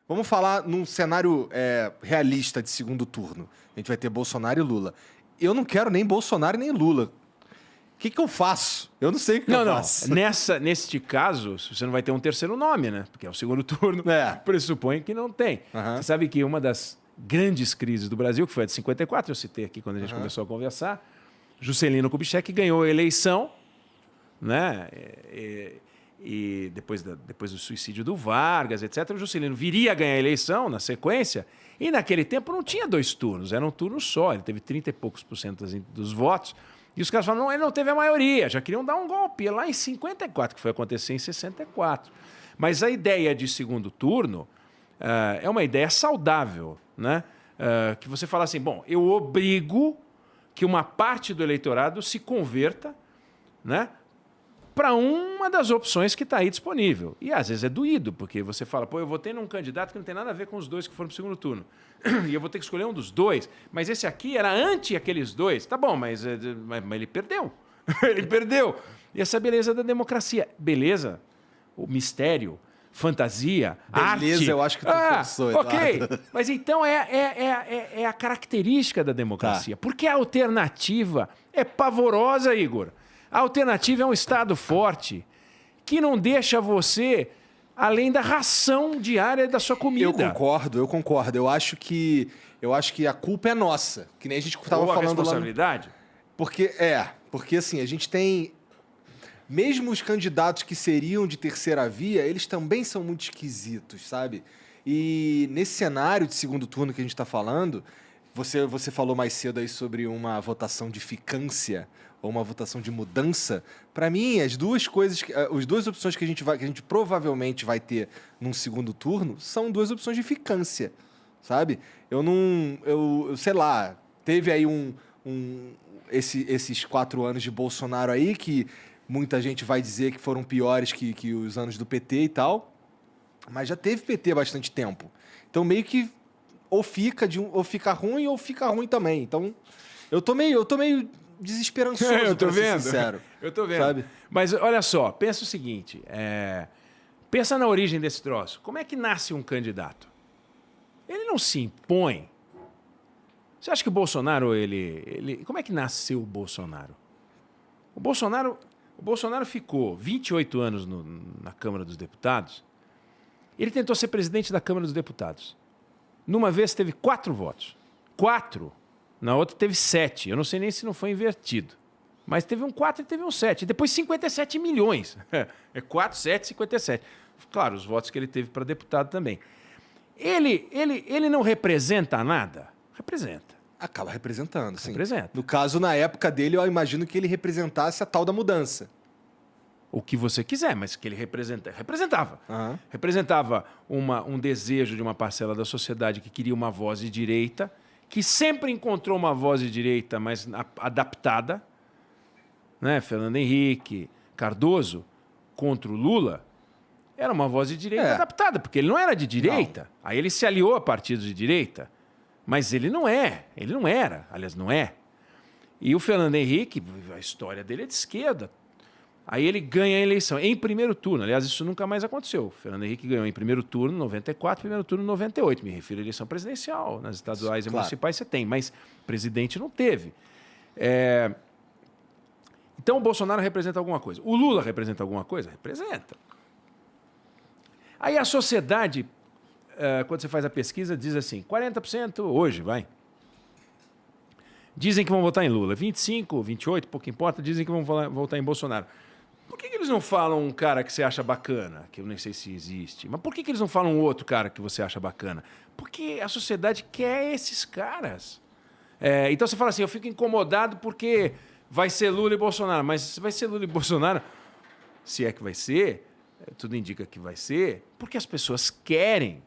Vamos falar num cenário realista de segundo turno. A gente vai ter Bolsonaro e Lula. Eu não quero nem Bolsonaro nem Lula. O que eu faço? Eu não sei o que eu faço. Neste caso, você não vai ter um terceiro nome, né? Porque é o segundo turno. Pressupõe que não tem. Você sabe que uma das grandes crises do Brasil, que foi a de 54, eu citei aqui quando a gente começou a conversar, Juscelino Kubitschek ganhou a eleição, né? E depois do suicídio do Vargas, etc., o Juscelino viria a ganhar a eleição na sequência, e naquele tempo não tinha 2 turnos, era um turno só, ele teve 30 e poucos % dos votos, e os caras falaram, não, ele não teve a maioria, já queriam dar um golpe lá em 54, que foi acontecer em 64. Mas a ideia de segundo turno é uma ideia saudável, né? Que você fala assim, bom, eu obrigo que uma parte do eleitorado se converta, né, para uma das opções que está aí disponível. E às vezes é doído, porque você fala, pô, eu votei num candidato que não tem nada a ver com os 2 que foram para o segundo turno. E eu vou ter que escolher um dos 2. Mas esse aqui era anti aqueles 2. Tá bom, mas ele perdeu. Ele perdeu. E essa beleza da democracia. Beleza, o mistério, fantasia, arte. Beleza, eu acho que tu forçou, Eduardo. Ok, mas então é a característica da democracia. Porque a alternativa é pavorosa, Igor. A alternativa é um Estado forte que não deixa você além da ração diária da sua comida. Eu concordo. Eu acho que a culpa é nossa, que nem a gente estava falando lá. Responsabilidade? Porque assim, a gente tem mesmo os candidatos que seriam de terceira via, eles também são muito esquisitos, sabe? E nesse cenário de segundo turno que a gente está falando, você falou mais cedo aí sobre uma votação de ficância ou uma votação de mudança. Para mim, as duas opções que a gente provavelmente vai ter num segundo turno são 2 opções de ficância, sabe? Eu sei lá, teve aí esses 4 anos de Bolsonaro aí que muita gente vai dizer que foram piores que os anos do PT e tal, mas já teve PT há bastante tempo. Então meio que ou fica ruim ou fica ruim também. Então eu tô meio desesperançoso, pra ser sincero. Eu tô vendo. Sabe? Mas olha só, pensa o seguinte, pensa na origem desse troço. Como é que nasce um candidato? Ele não se impõe. Você acha que o Bolsonaro, como é que nasceu o Bolsonaro? O Bolsonaro ficou 28 anos na Câmara dos Deputados. Ele tentou ser presidente da Câmara dos Deputados. Numa vez teve 4 votos. 4. Na outra teve 7. Eu não sei nem se não foi invertido. Mas teve um 4 e teve um 7. Depois 57 milhões. 4, 7, 57. Claro, os votos que ele teve para deputado também. Ele não representa nada? Representa. Acaba representando, sim. Representa. No caso, na época dele, eu imagino que ele representasse a tal da mudança. O que você quiser, mas que ele representava. Uhum. Representava um desejo de uma parcela da sociedade que queria uma voz de direita, que sempre encontrou uma voz de direita, mas adaptada, né? Fernando Henrique, Cardoso, contra o Lula, era uma voz de direita adaptada, porque ele não era de direita. Não. Aí ele se aliou a partidos de direita, mas ele não era, aliás, não é. E o Fernando Henrique, a história dele é de esquerda. Aí ele ganha a eleição em primeiro turno. Aliás, isso nunca mais aconteceu. O Fernando Henrique ganhou em primeiro turno, 94, primeiro turno, 98. Me refiro à eleição presidencial. Nas estaduais e municipais você tem, mas presidente não teve. Então o Bolsonaro representa alguma coisa. O Lula representa alguma coisa? Representa. Aí a sociedade, quando você faz a pesquisa, diz assim, 40% hoje, vai. Dizem que vão votar em Lula. 25, 28, pouco importa, dizem que vão votar em Bolsonaro. Por que eles não falam um cara que você acha bacana? Que eu nem sei se existe. Mas por que eles não falam um outro cara que você acha bacana? Porque a sociedade quer esses caras. Então você fala assim, eu fico incomodado porque vai ser Lula e Bolsonaro. Mas vai ser Lula e Bolsonaro, se é que vai ser, tudo indica que vai ser, porque as pessoas querem.